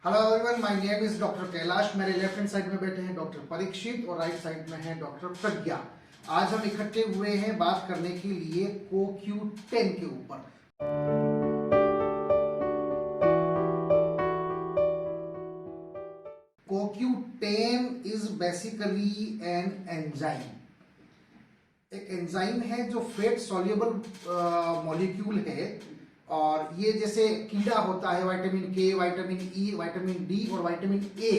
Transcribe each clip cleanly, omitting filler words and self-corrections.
Hello everyone, my name is doctor Kailash. मेरे left hand side में बैठे हैं डॉक्टर परीक्षित और राइट साइड में है डॉक्टर प्रज्ञा। आज हम इकट्ठे हुए हैं बात करने के लिए CoQ10 के ऊपर। CoQ10 is basically an enzyme. एक एंजाइम है जो फैट सॉल्युबल मॉलिक्यूल है, और ये जैसे कीड़ा होता है, विटामिन के, विटामिन ई, विटामिन डी और विटामिन ए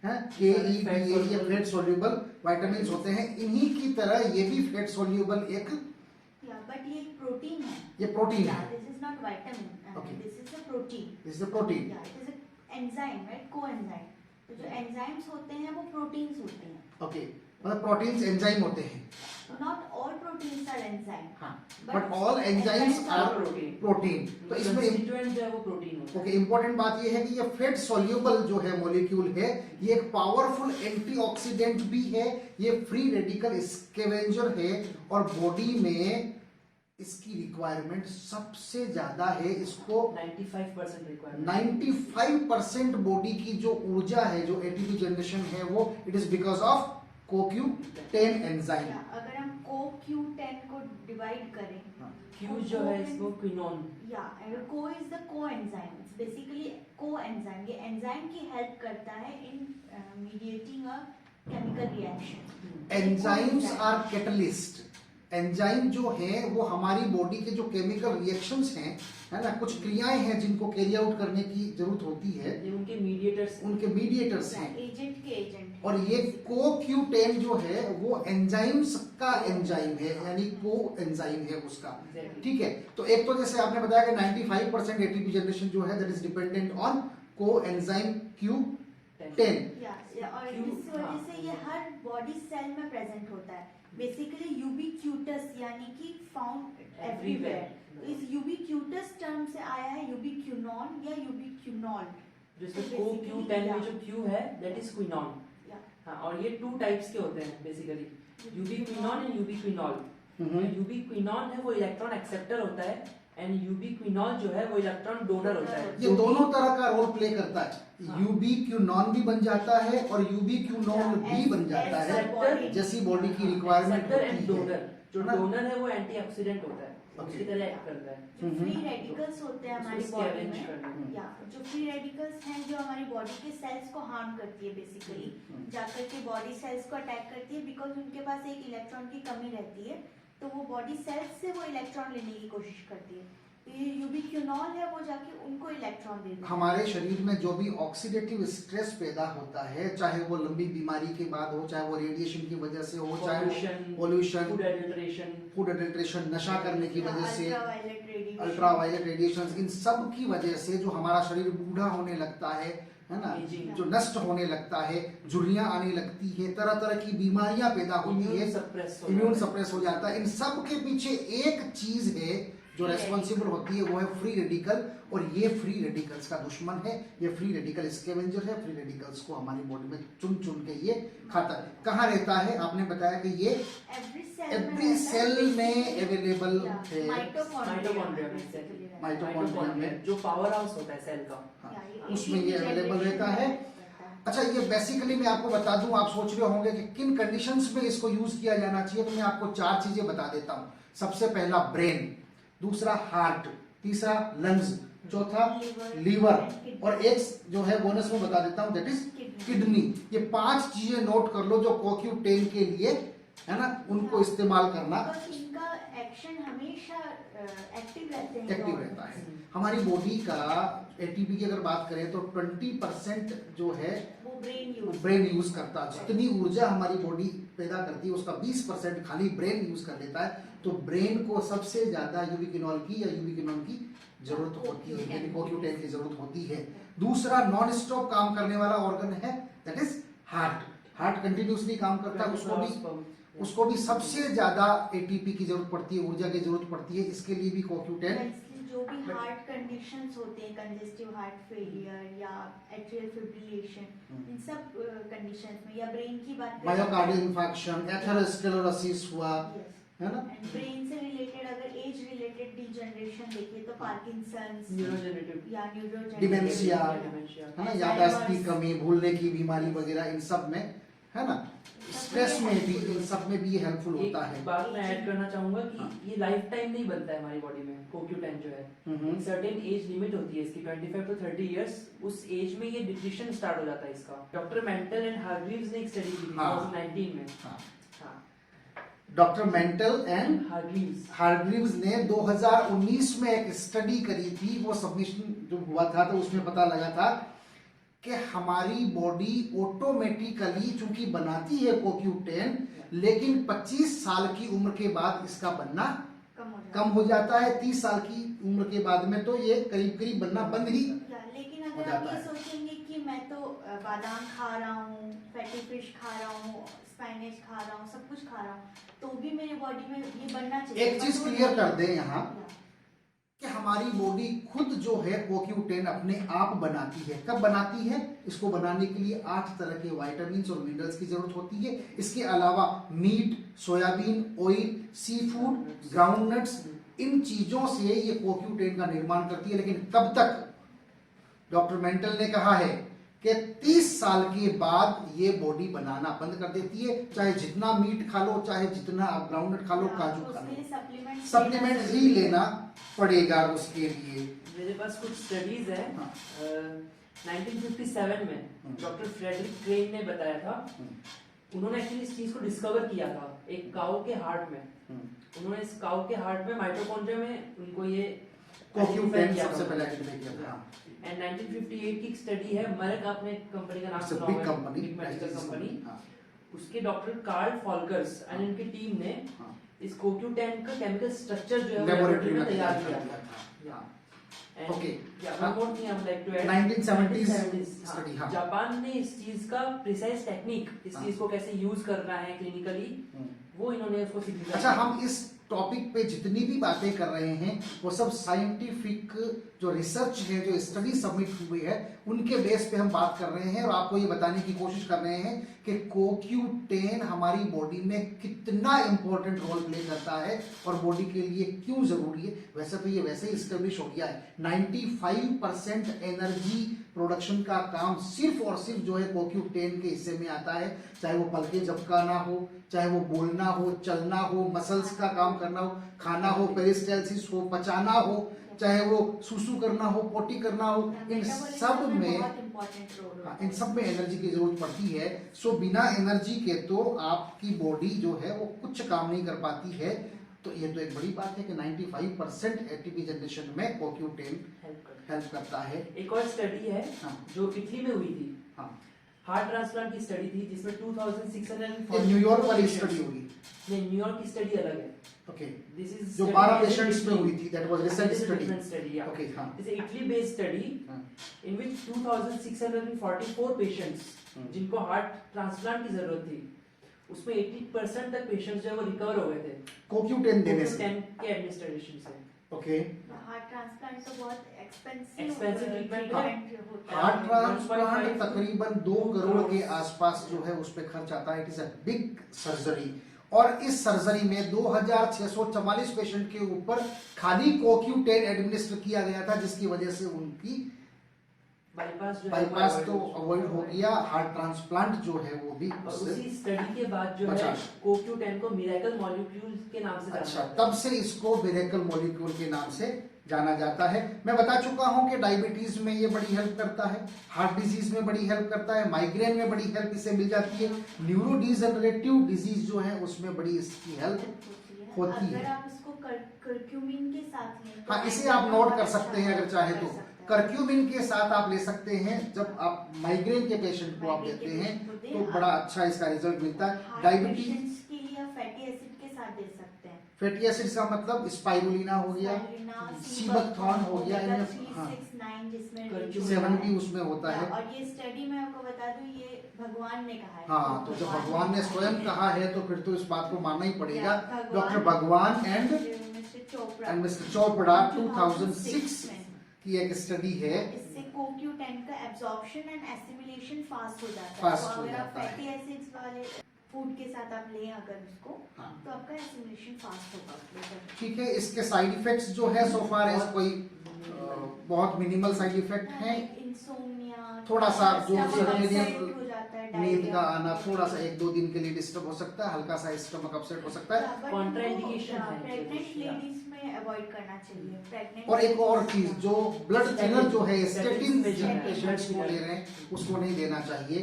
है, के ई डी ए, ये फैट सॉल्युबल विटामिन होते हैं। इन्हीं की तरह ये भी फैट सॉल्युबल एक बट ये प्रोटीन है। ये प्रोटीन है। This is not vitamin, Okay. This is a protein. This is the protein. It is a enzyme, right? Coenzyme. तो जो एंजाइम्स होते हैं वो प्रोटीन्स होते हैं। ओके, मतलब प्रोटीन्स एंजाइम होते हैं। Not all proteins are enzyme. हाँ, but all enzymes are protein. तो इसमें कंस्टिट्यूएंट जो है वो प्रोटीन होता है। ओके, इंपॉर्टेंट बात ये है कि ये फैट सॉल्युबल जो है मॉलिक्यूल है, ये एक पावरफुल एंटीऑक्सीडेंट भी है, ये फ्री रेडिकल स्कैवेंजर है, और बॉडी में इसकी रिक्वायरमेंट सबसे ज्यादा है। इसको 95% रिक्वायरमेंट। 95% बॉडी की जो ऊर्जा है, जो एटीपी जनरेशन है, वो it is because of CoQ10 enzyme. अगर हम CoQ10 को डिवाइड करें, Q जो है इसको quinone. Co is the coenzyme. It's basically coenzyme. ये एंजाइम की हेल्प करता है in mediating a chemical reaction. Enzymes are catalyst. Enzyme जो है वो हमारी बॉडी के जो केमिकल रिएक्शंस हैं, है ना, कुछ क्रियाएं हैं जिनको कैरी आउट करने की जरूरत होती है, ये उनके मीडिएटर्स हैं। एजेंट के एजेंट। और ये CoQ10 जो है वो एंजाइम्स का एंजाइम है, यानी को एंजाइम है उसका। ठीक है, तो एक तो जैसे आपने बताया कि 95% एटीपी जनरेशन जो है दैट इज डिपेंडेंट ऑन को एंजाइम Q10। और इस वजह से ये हर बॉडी सेल में प्रेजेंट होता है। बेसिकली यूबिक्यूटस यानी कि फाउंड एवरीवेयर। इस यूबिक्यूटस टर्म से आया है यूबिक्यूनॉन या यूबिक्यूनॉल। जैसे CoQ10 में जो Q है दैट इज क्विनोन। हाँ, और ये 2 टाइप्स के होते हैं बेसिकली, यूबिक्विनॉन एंड यूबिक्विनॉल। यूबिक्विनॉन है वो इलेक्ट्रॉन एक्सेप्टर होता है, एंड यूबिक्विनॉल जो है वो इलेक्ट्रॉन डोनर होता है। ये दोनों तरह का रोल प्ले करता है। यूबिक्यूनॉन भी बन जाता है और यूबिक्यूनॉल भी बन जाता है, जैसी बॉडी की रिक्वायरमेंट होती है। डोनर, जो डोनर है वो एंटीऑक्सीडेंट होता है, उसकी तरह एक्ट करता है। जो फ्री रेडिकल्स होते हैं हमारी उसको बॉडी scavenge में, करना। या जो फ्री रेडिकल्स हैं जो हमारी बॉडी के सेल्स को हार्म करती है, बेसिकली जाकर के बॉडी सेल्स को अटैक करती है, बिकॉज उनके पास एक इलेक्ट्रॉन की कमी रहती है, तो वो बॉडी सेल्स से वो इलेक्ट्रॉन लेने की कोशिश करती है। तो ये यूबिक्यूनॉल है, वो जाके उनको इलेक्ट्रॉन देती है। हमारे शरीर में जो भी ऑक्सीडेटिव स्ट्रेस पैदा होता है, चाहे वो लंबी बीमारी के बाद हो, चाहे वो रेडिएशन की वजह से हो, चाहे पोल्यूशन, फूड एडल्ट्रेशन, नशा करने की वजह से, अल्ट्रावायलेट रेडिएशन, इन सब की वजह से जो हमारा शरीर बूढ़ा होने लगता है ना, जो नष्ट होने लगता है, झुर्रियां आने लगती है, तरह तरह की बीमारियां पैदा होती है, इम्यून सप्रेस हो जाता है। इन सब के पीछे एक चीज है जो रेस्पॉन्सिबल होती है, वो है फ्री रेडिकल। और ये फ्री रेडिकल्स का दुश्मन है, ये फ्री रेडिकल स्कैवेंजर है। फ्री रेडिकल्स को हमारी बॉडी में चुन चुन के ये खाता है। कहाँ रहता है? आपने बताया कि ये एवरी सेल में अवेलेबल है, माइटोकॉन्ड्रिया में, जो पावर हाउस होता है सेल का, उसमें ये अवेलेबल रहता है। अच्छा, ये बेसिकली मैं आपको बता दूं, आप सोच रहे होंगे कि किन कंडीशंस में इसको यूज किया जाना चाहिए, तो मैं आपको 4 चीजें बता देता हूं। सबसे पहला ब्रेन, दूसरा हार्ट, तीसरा लंग्स, चौथा लीवर, और एक जो है बोनस में बता देता हूं दैट इज किडनी। ये 5 चीजें नोट कर लो जो CoQ10 के लिए, है ना, उनको इस्तेमाल करना। इनका एक्शन हमेशा एक्टिव रहता है। हमारी बॉडी का एटीपी की अगर बात करें तो 20% जो है वो ब्रेन यूज करता है। जितनी ऊर्जा हमारी बॉडी पैदा करती है उसका 20% खाली ब्रेन यूज कर लेता है। तो ब्रेन को सबसे ज्यादा यूबिक्विनॉल की या यूबिक्विनॉन की जरूरत होती है, यानी CoQ10 की जरूरत होती है। दूसरा नॉन स्टॉप काम करने वाला ऑर्गन है that is heart. Heart continuously काम करता है, उसको भी सबसे ज्यादा एटीपी की जरूरत पड़ती है, ऊर्जा की जरूरत पड़ती है। इसके लिए भी CoQ10। जो भी हार्ट कंडीशंस होते हैं, कंजेस्टिव हार्ट फेलियर या एट्रियल फिब्रिलेशन, इन सब कंडीशंस में, या ब्रेन की बात करें, मायोकार्डियल इन्फेक्शन, एथेरोस्क्लेरोसिस हुआ, है ना। ब्रेन से रिलेटेड अगर एज रिलेटेड डिजनरेशन देखें तो पार्किंसंस न्यूरोजेनेटिव या न्यूरोजेनेटिव डिमेंशिया, डिमेंशिया है ना, याददाश्त की कमी, भूलने की बीमारी वगैरह, इन सब में, है ना, स्ट्रेस में भी, इन सब में भी ये हेल्पफुल होता है। एक बात मैं ऐड करना चाहूंगा कि हाँ। ये लाइफ टाइम नहीं बनता है हमारी बॉडी में। CoQ10 जो है एक सर्टेन एज लिमिट होती है इसकी 25 to 30 इयर्स, उस एज में ये डिप्लीशन स्टार्ट हो जाता है इसका। डॉक्टर मेंटल एंड हार्ग्रीव्स ने एक स्टडी की थी हाँ। 2019 में। हाँ। हाँ। डॉक्टर मेंटल एंड हार्ग्रीव्स ने 2019 में एक स्टडी करी थी, वो सबमिशन जो हुआ था तो उसमें पता लगा था कि हमारी बॉडी ऑटोमेटिकली चूंकि बनाती है CoQ10, लेकिन 25 साल की उम्र के बाद इसका बनना कम हो जाता है। 30 साल की उम्र के बाद में तो ये करीब करीब बनना बंद ही। लेकिन अगर आप ये सोचेंगे कि मैं तो बादाम खा रहा हूँ, फैटी फिश खा रहा हूँ, स्पाइनेच खा रहा हूँ, सब कुछ खा रहा हूँ, तो भी मेरी बॉडी में ये बनना चाहिए। एक चीज क्लियर कर दें यहाँ कि हमारी बॉडी खुद जो है CoQ10 अपने आप बनाती है। कब बनाती है? इसको बनाने के लिए 8 तरह के विटामिन्स और मिनरल्स की जरूरत होती है। इसके अलावा meet, soybean oil, sea food, groundnuts, इन चीजों से ये CoQ10 का निर्माण करती है। लेकिन कब तक? डॉक्टर मेंटल ने कहा है कि 30 साल के बाद ये बॉडी बनाना बंद कर देती है। चाहे जितना मीट खा लो, चाहे जितना आप ग्राउंडनट खा लो, काजू खा लो, सप्लीमेंट ही लेना पड़ेगा उसके लिए। मेरे पास कुछ स्टडीज है। 1957 में डॉक्टर फ्रेडरिक क्रेन ने बताया था। उन्होंने एक्चुअली इस चीज को डिस्कवर किया था एक काऊ के हार्ट में। उन्होंने इस काऊ के हार्ट में माइटोकॉन्ड्रिया में उनको ये CoQ10 सबसे पहले आइडेंटिफाई किया था। एंड 1958 की एक स्टडी है, मर्क आपने कंपनी का नाम सुना बिग होगा, कंपनी, बिग मेडिकल कंपनी। हाँ। उसके डॉक्टर कार्ल फॉल्कर्स एंड उनकी टीम ने इस CoQ10 का केमिकल स्ट्रक्चर जो है लेबोरेटरी में तैयार किया किया। था। And Okay. yeah, one more thing I would like to add. 1970s study, हाँ। जापान ने इस चीज का प्रिसाइज टेक्निक, इस चीज को कैसे यूज करना है क्लिनिकली, वो इन्होंने उसको सिखाया। अच्छा, हम इस टॉपिक पे जितनी भी बातें कर रहे हैं वो सब साइंटिफिक जो रिसर्च है, जो स्टडी सबमिट हुई है, उनके बेस पे हम बात कर रहे हैं और आपको ये बताने की कोशिश कर रहे हैं कि CoQ10 हमारी बॉडी में कितना इंपॉर्टेंट रोल प्ले करता है और बॉडी के लिए क्यों जरूरी है। वैसे तो ये वैसे ही स्टेब्लिश हो गया है। 95% एनर्जी प्रोडक्शन का काम सिर्फ और सिर्फ जो है CoQ10 के हिस्से में आता है। चाहे वो पलके झपकाना हो, चाहे वो बोलना हो, चलना हो, मसल्स का काम करना हो, खाना हो, पेरिस्टालसिस हो, पचाना हो, चाहे वो सुसु करना हो, पोटी करना हो, इन सब में एनर्जी की जरूरत पड़ती है। सो बिना एनर्जी के तो आपकी बॉडी जो है वो कुछ काम नहीं कर पाती है। तो ये तो एक बड़ी बात है कि 95% एटीपी जनरेशन में CoQ10 हेल्प करता है। एक और स्टडी है जो इटली में हुई थी, हार्ट ट्रांसप्लांट की स्टडी थी, जिसमें 2640 न्यूयॉर्क वाली स्टडी होगी। नहीं, न्यूयॉर्क की स्टडी अलग है। ओके, दिस इज जो 12 पेशेंट्स में हुई थी, that was recent study. Okay, हां, this is Italy based study in which 2644 patients जिनको हार्ट ट्रांसप्लांट की जरूरत थी, उसमें 80% तक पेशेंट्स जो है वो रिकवर हो गए थे CoQ10 देने से, CoQ10 के एडमिनिस्ट्रेशन से। ओके, हार्ट ट्रांसप्लांट तो बहुत एक्सपेंसिव ट्रीटमेंट होता है। हार्ट ट्रांसप्लांट तकरीबन 2 करोड़ के आसपास जो है उस पे खर्च आता है। It is a big surgery और इस सर्जरी में 2644 पेशेंट के ऊपर खाली CoQ10 एडमिनिस्टर किया गया था, जिसकी वजह से उनकी बाईपास तो अवॉइड हो गया। हार्ट ट्रांसप्लांट जो है वो भी उसी स्टडी के बाद जो है CoQ10 को मिरेकल मॉलिक्यूल के नाम से जाना जाता है। तब से इसको मिरेकल मॉलिक्यूल के नाम से जाना जाता है। मैं बता चुका हूं कि डायबिटीज में ये बड़ी हेल्प करता है, हार्ट डिजीज में बड़ी हेल्प करता है, माइग्रेन में बड़ी हेल्प इससे मिल जाती है, न्यूरो डिजनरेटिव डिजीज जो है उसमें बड़ी इसकी हेल्प होती है। अगर आप इसको करक्यूमिन के साथ लें, हाँ, इसे आप नोट कर सकते हैं अगर चाहे तो। करक्यूमिन के साथ आप ले सकते हैं। जब आप माइग्रेन के पेशेंट को आप देते हैं तो बड़ा अच्छा इसका रिजल्ट मिलता है। डायबिटीज के लिए फैटी एसिड के साथ दे सकते हैं। फैटी एसिड का मतलब स्पाइरुलिना हो गया, सीबकथॉर्न हो गया, इनमें 7 भी उसमें होता है। और ये स्टडी मैं आपको बता दूं, ये भगवान ने कहा है। हाँ, तो जब भगवान ने स्वयं कहा है तो फिर तो इस बात को मानना ही पड़ेगा। डॉक्टर भगवान एंड मिस्टर चोपड़ा 2006 की एक स्टडी है। इससे CoQ10 का एब्जॉर्प्शन एंड एसिमिलेशन फास्ट हो जाता है। फास्ट तो हो अगर आप जाता है। फैटी एसिड्स वाले फूड के साथ आप लें अगर उसको, हाँ। तो आपका एसिमिलेशन फास्ट होगा उसमें। ठीक है, इसके साइड इफेक्ट्स जो है सो फार एज कोई बहुत मिनिमल साइड इफेक्ट है, इंसोम्निया, थोड़ा सा जो सर्कुलेशन हो जाता है, नींद diarrhea। का आना थोड़ा सा 1-2 दिन के लिए डिस्टर्ब हो सकता है, हल्का सा स्टमक अपसेट हो सकता है। Contraindication है। प्रेग्नेंट लेडीज में अवॉइड करना चाहिए। प्रेग्नेंट और एक और चीज, जो ब्लड थिनर जो है स्टेटिन Statin जिन है, पेशेंट्स को blood ले रहे हैं उसको नहीं देना चाहिए।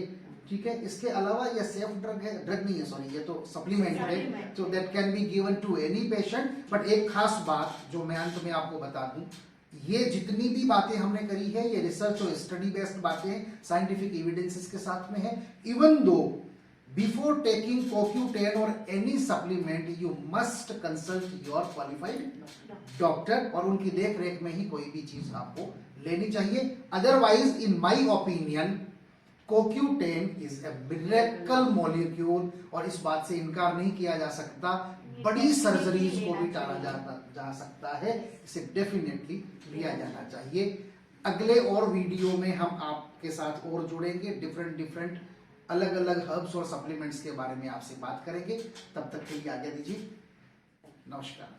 ठीक है, इसके अलावा ये सेफ ड्रग है, ड्रग नहीं है सॉरी, ये तो सप्लीमेंट है, Supplement। तो that can be given to any patient. But एक खास बात जो मैं अंत में आपको बता दूं, ये जितनी भी बातें हमने करी है ये रिसर्च और स्टडी बेस्ड बातें हैं, साइंटिफिक एविडेंसेस के साथ में है। Even though before taking CoQ10 और any supplement you must consult your qualified doctor, और उनकी देख रेख में ही कोई भी चीज आपको लेनी चाहिए। Otherwise in my opinion CoQ10 is a miracle molecule, और इस बात से इनकार नहीं किया जा सकता, बड़ी सर्जरीज को भी टाला जा सकता है, इसे डेफिनेटली लिया जाना चाहिए। अगले और वीडियो में हम आपके साथ और जुड़ेंगे, डिफरेंट अलग अलग हर्ब्स और सप्लीमेंट्स के बारे में आपसे बात करेंगे। तब तक के लिए आज्ञा दीजिए, नमस्कार।